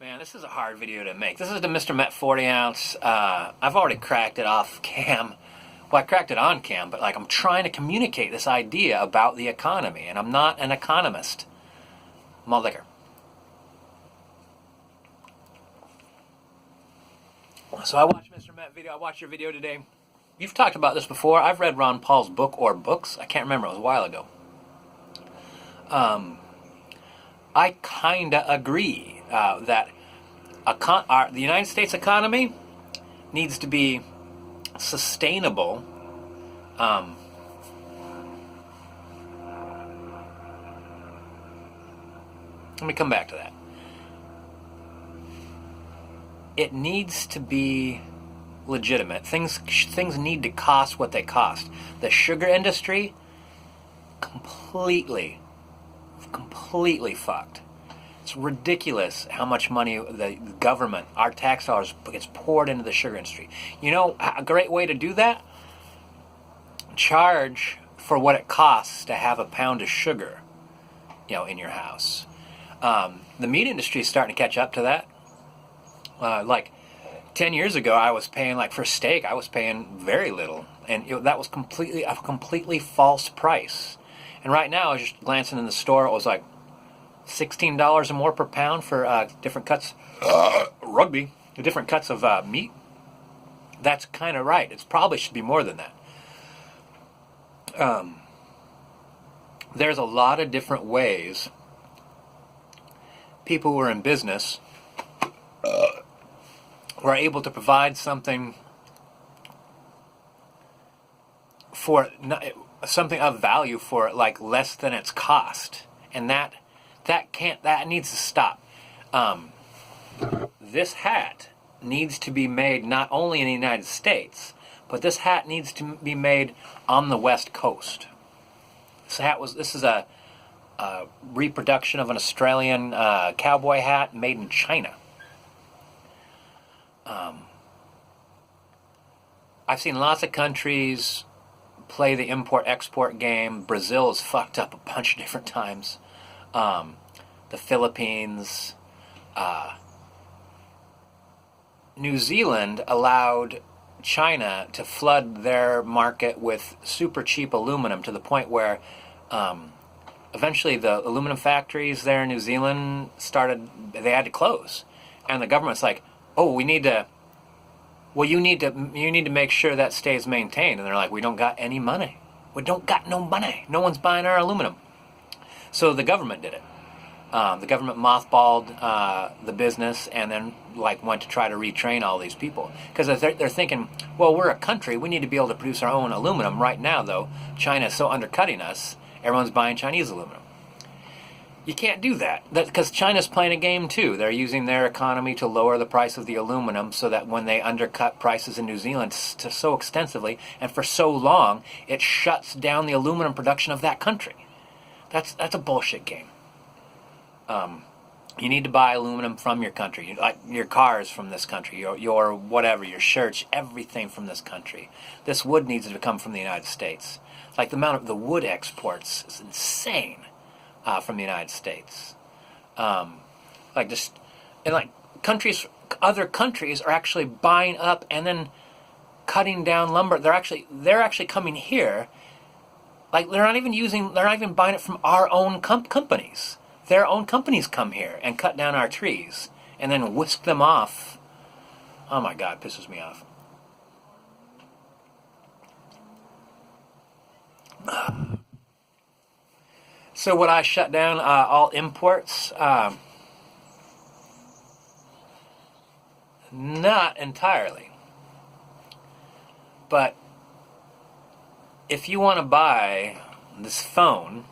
Man, this is a hard video to make. This is the Mr. Met 40 ounce. I've already cracked it off cam. Well, I cracked it on cam, but like I'm trying to communicate this idea about the economy, and I'm not an economist. Malt liquor. So I watched Mr. Met video. I watched your video today. You've talked about this before. I've read Ron Paul's book or books. I can't remember. It was a while ago. I kind of agree that the United States economy needs to be sustainable. Let me come back to that. It needs to be legitimate. Things need to cost what they cost. The sugar industry, completely fucked. It's ridiculous how much money the government, our tax dollars, gets poured into the sugar industry. You know, a great way to do that? Charge for what it costs to have a pound of sugar, in your house. The meat industry is starting to catch up to that. Like 10 years ago, I was paying, for steak, I was paying very little. And that was a completely false price. And right now, I was just glancing in the store, it was like $16 or more per pound for different cuts, different cuts of meat. That's kind of right. It probably should be more than that. There's a lot of different ways people who are in business were able to provide something for something of value for less than its cost, and that needs to stop. This hat needs to be made not only in the United States, but this hat needs to be made on the West Coast. This is a reproduction of an Australian cowboy hat made in China. I've seen lots of countries play the import-export game. Brazil has fucked up a bunch of different times. The Philippines. New Zealand allowed China to flood their market with super cheap aluminum to the point where eventually the aluminum factories there in New Zealand they had to close. And the government's like, oh, you need to make sure that stays maintained. And they're like, we don't got any money. We don't got no money. No one's buying our aluminum. So the government did it. The government mothballed the business and then went to try to retrain all these people. Because they're thinking, well, we're a country. We need to be able to produce our own aluminum. Right now, though, China is so undercutting us, everyone's buying Chinese aluminum. You can't do that because China's playing a game too. They're using their economy to lower the price of the aluminum so that when they undercut prices in New Zealand so extensively and for so long, it shuts down the aluminum production of that country. That's a bullshit game. You need to buy aluminum from your country, like your cars from this country, your whatever, your shirts, everything from this country. This wood needs to come from the United States. The amount of the wood exports is insane. From the United States, other countries are actually buying up and then cutting down lumber. They're actually coming here. They're not even buying it from our own companies. Their own companies come here and cut down our trees and then whisk them off. Oh my God, it pisses me off. So would I shut down all imports? Not entirely. But if you want to buy this phone,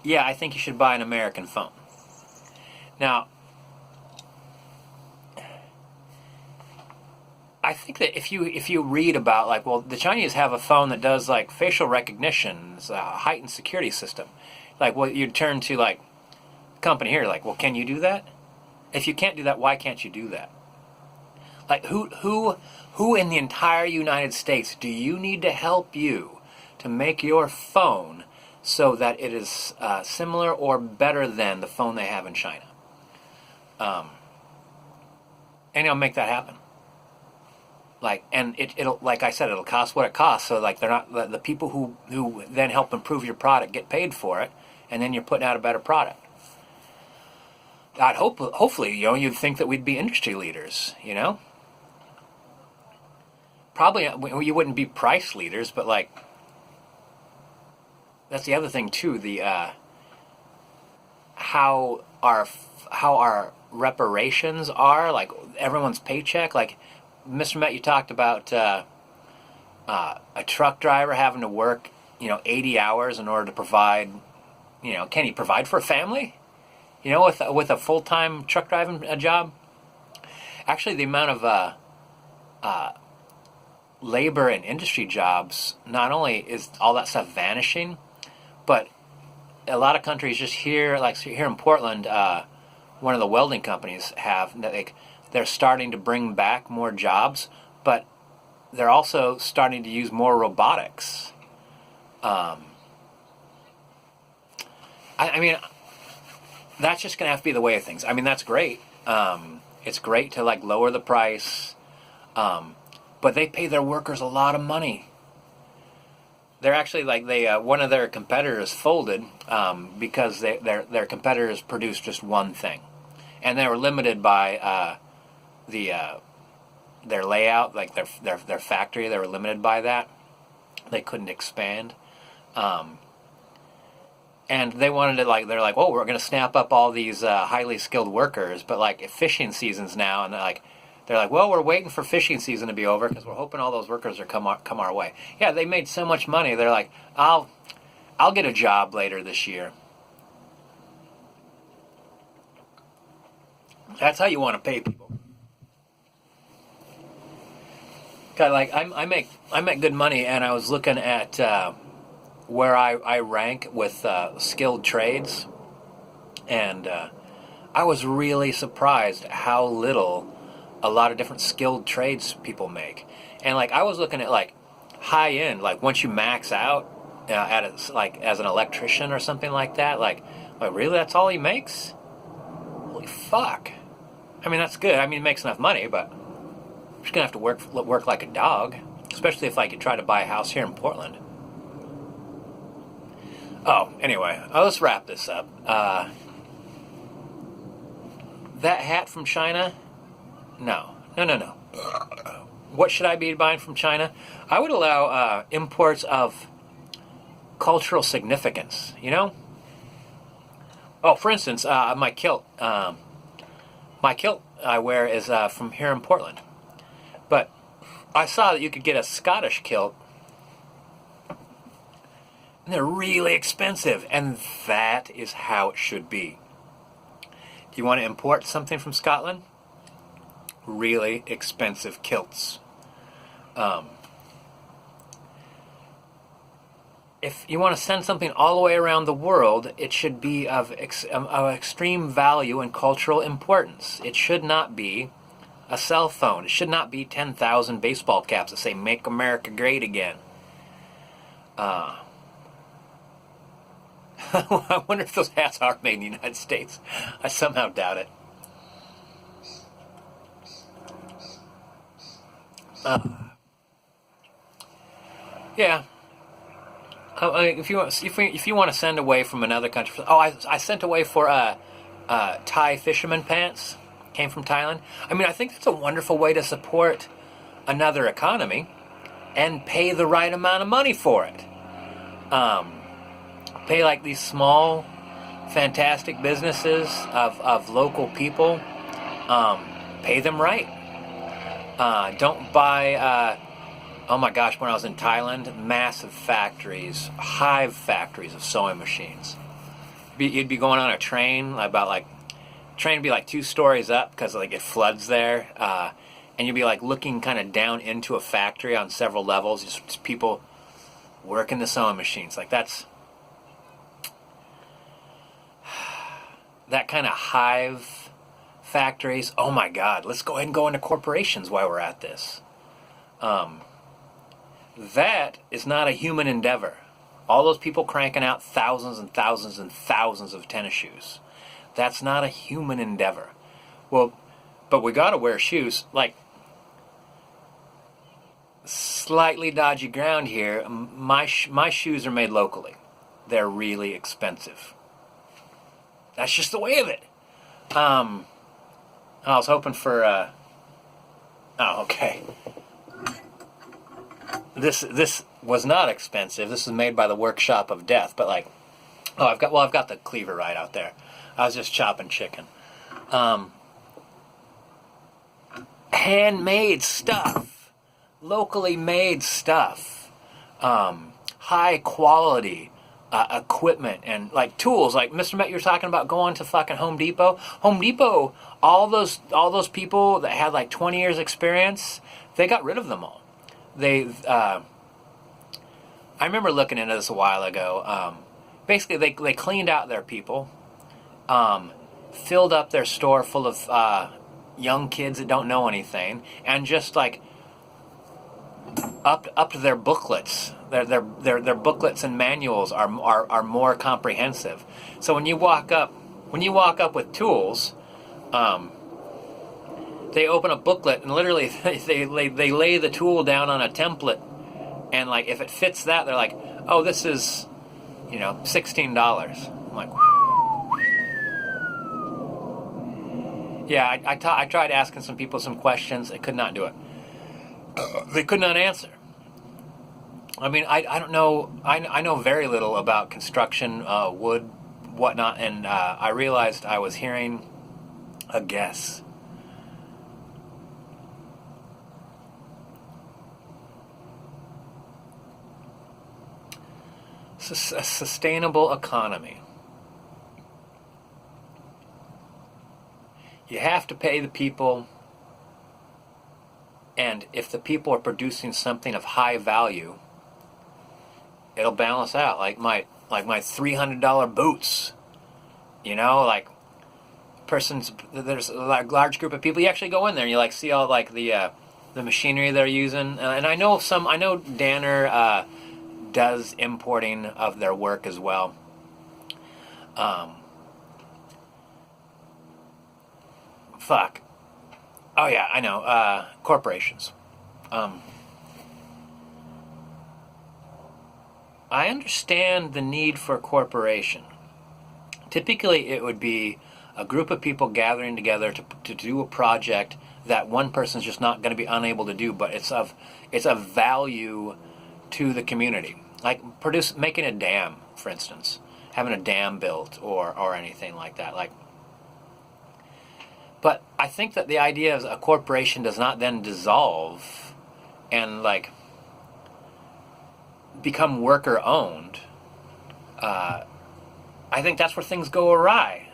yeah, I think you should buy an American phone. Now, I think that if you read about the Chinese have a phone that does facial recognition, it's a heightened security system. You turn to a company here, well, can you do that? If you can't do that, why can't you do that? Who in the entire United States do you need to help you to make your phone so that it is similar or better than the phone they have in China? and he'll make that happen. Like, and it'll, like I said, it'll cost what it costs. So like, they're not the people who then help improve your product get paid for it, and then you're putting out a better product. Hopefully, you'd think that we'd be industry leaders. Probably you wouldn't be price leaders, but like, that's the other thing too. The how our reparations are, like everyone's paycheck. Like, Mr. Met, you talked about a truck driver having to work 80 hours in order to provide. Can he provide for a family? With a full-time truck driving job. Actually, the amount of labor and industry jobs, not only is all that stuff vanishing, but a lot of countries just here, like here in Portland, one of the welding companies they're starting to bring back more jobs, but they're also starting to use more robotics. I mean, that's just going to have to be the way of things. I mean, that's great. It's great to like lower the price, but they pay their workers a lot of money. They're actually like one of their competitors folded because their competitors produced just one thing, and they were limited by their layout, like their factory. They were limited by that. They couldn't expand. And they wanted to they're like, oh, we're going to snap up all these highly skilled workers, but like fishing season's now, and they're like, well, we're waiting for fishing season to be over because we're hoping all those workers are come our way. Yeah, they made so much money. They're like, I'll get a job later this year. That's how you want to pay people. Kind of like I make good money, and I was looking at where I rank with skilled trades, and I was really surprised how little a lot of different skilled trades people make. And like, I was looking at like high end, like once you max out like as an electrician or something like that, like really that's all he makes? Holy fuck. I mean, that's good. I mean, he makes enough money, but I'm just gonna have to work like a dog, especially if I could try to buy a house here in Portland. Oh, anyway, let's wrap this up. That hat from China? No. What should I be buying from China? I would allow imports of cultural significance, Oh, for instance, my kilt. My kilt I wear is from here in Portland. But I saw that you could get a Scottish kilt, and they're really expensive, and that is how it should be. Do you want to import something from Scotland? Really expensive kilts. If you want to send something all the way around the world, it should be of extreme value and cultural importance. It should not be a cell phone. It should not be 10,000 baseball caps that say "Make America Great Again." I wonder if those hats are made in the United States. I somehow doubt it. Yeah. If you want to send away from another country, I sent away for Thai fisherman pants. Came from Thailand. I mean, I think that's a wonderful way to support another economy and pay the right amount of money for it. Pay like these small, fantastic businesses of local people. Pay them right. Don't buy. Oh my gosh! When I was in Thailand, massive factories, hive factories of sewing machines. You'd be going on a train train would be like 2 stories up because like it floods there, and you'd be like looking kind of down into a factory on several levels, just people working the sewing machines. Like that's that kind of hive factories. Oh my God! Let's go ahead and go into corporations while we're at this. That is not a human endeavor. All those people cranking out thousands and thousands and thousands of tennis shoes. That's not a human endeavor. Well, But we gotta wear shoes. Like, slightly dodgy ground here. My shoes are made locally. They're really expensive. That's just the way of it. I was hoping for. Oh, okay. This was not expensive. This is made by the Workshop of Death. But like, oh, I've got the cleaver right out there. I was just chopping chicken. Handmade stuff, locally made stuff, high quality equipment and like tools. Like Mr. Met, you were talking about going to fucking Home Depot. Home Depot, all those people that had like 20 years experience, they got rid of them all. I remember looking into this a while ago. Basically, they cleaned out their people, filled up their store full of young kids that don't know anything, and just like up to their booklets. Their booklets and manuals are more comprehensive. So when you walk up with tools, they open a booklet and literally they lay the tool down on a template, and like if it fits that, they're like, oh, this is $16. I'm like, yeah. I tried asking some people some questions. They could not do it. They could not answer. I mean, I don't know. I know very little about construction, wood, whatnot, and I realized I was hearing a guess. A sustainable economy. You have to pay the people, and if the people are producing something of high value, it'll balance out. Like my $300 boots, like there's a large group of people. You actually go in there and you like see all like the machinery they're using, and I know Danner does importing of their work as well. Oh yeah, I know. Corporations. I understand the need for a corporation. Typically, it would be a group of people gathering together to do a project that one person's just not going to be unable to do, but it's of value to the community. Like making a dam, for instance, having a dam built or anything like that. But I think that the idea of a corporation does not then dissolve and become worker owned. I think that's where things go awry.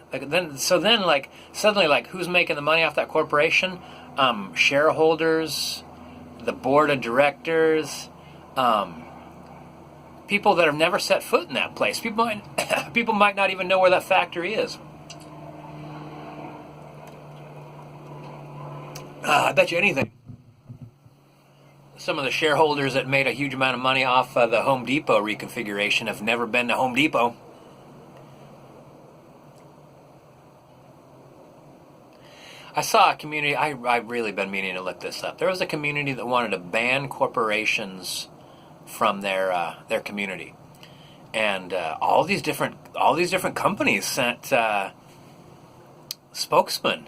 Suddenly who's making the money off that corporation? Shareholders, the board of directors, people that have never set foot in that place. People might not even know where that factory is. I bet you anything. Some of the shareholders that made a huge amount of money off the Home Depot reconfiguration have never been to Home Depot. I saw a community, I've really been meaning to look this up. There was a community that wanted to ban corporations from their community. And all these different companies sent spokesmen.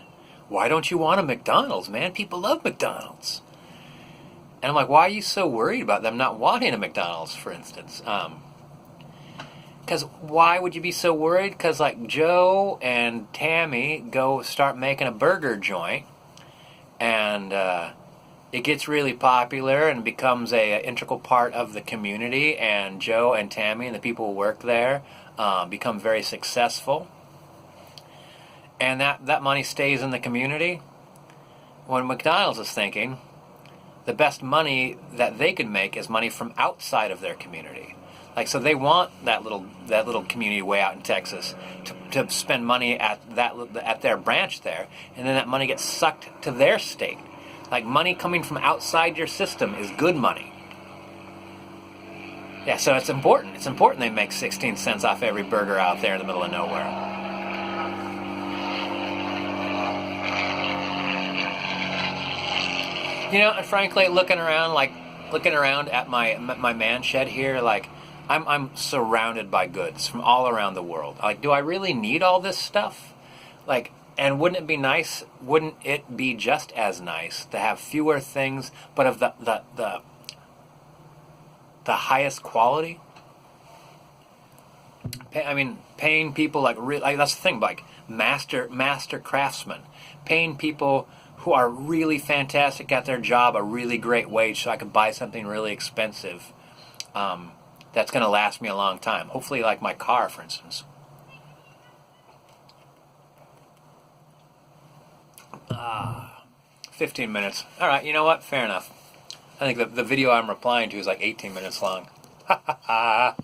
Why don't you want a McDonald's, man? People love McDonald's. And I'm like, why are you so worried about them not wanting a McDonald's, for instance? Because why would you be so worried? Because Joe and Tammy go start making a burger joint, and it gets really popular and becomes a integral part of the community, and Joe and Tammy and the people who work there become very successful. And that money stays in the community. When McDonald's is thinking, the best money that they can make is money from outside of their community. So they want that little community way out in Texas to spend money at their branch there, and then that money gets sucked to their state. Money coming from outside your system is good money. Yeah, so it's important. It's important they make 16 cents off every burger out there in the middle of nowhere. You know, and frankly, looking around at my man shed here, like I'm surrounded by goods from all around the world. Like, do I really need all this stuff? Like, and wouldn't it be nice? Wouldn't it be just as nice to have fewer things, but of the highest quality? I mean, paying people like that's the thing, like master craftsmen, paying people who are really fantastic at their job a really great wage, so I can buy something really expensive that's going to last me a long time. Hopefully, like my car, for instance. 15 minutes. All right, you know what? Fair enough. I think the video I'm replying to is like 18 minutes long. Ha ha ha.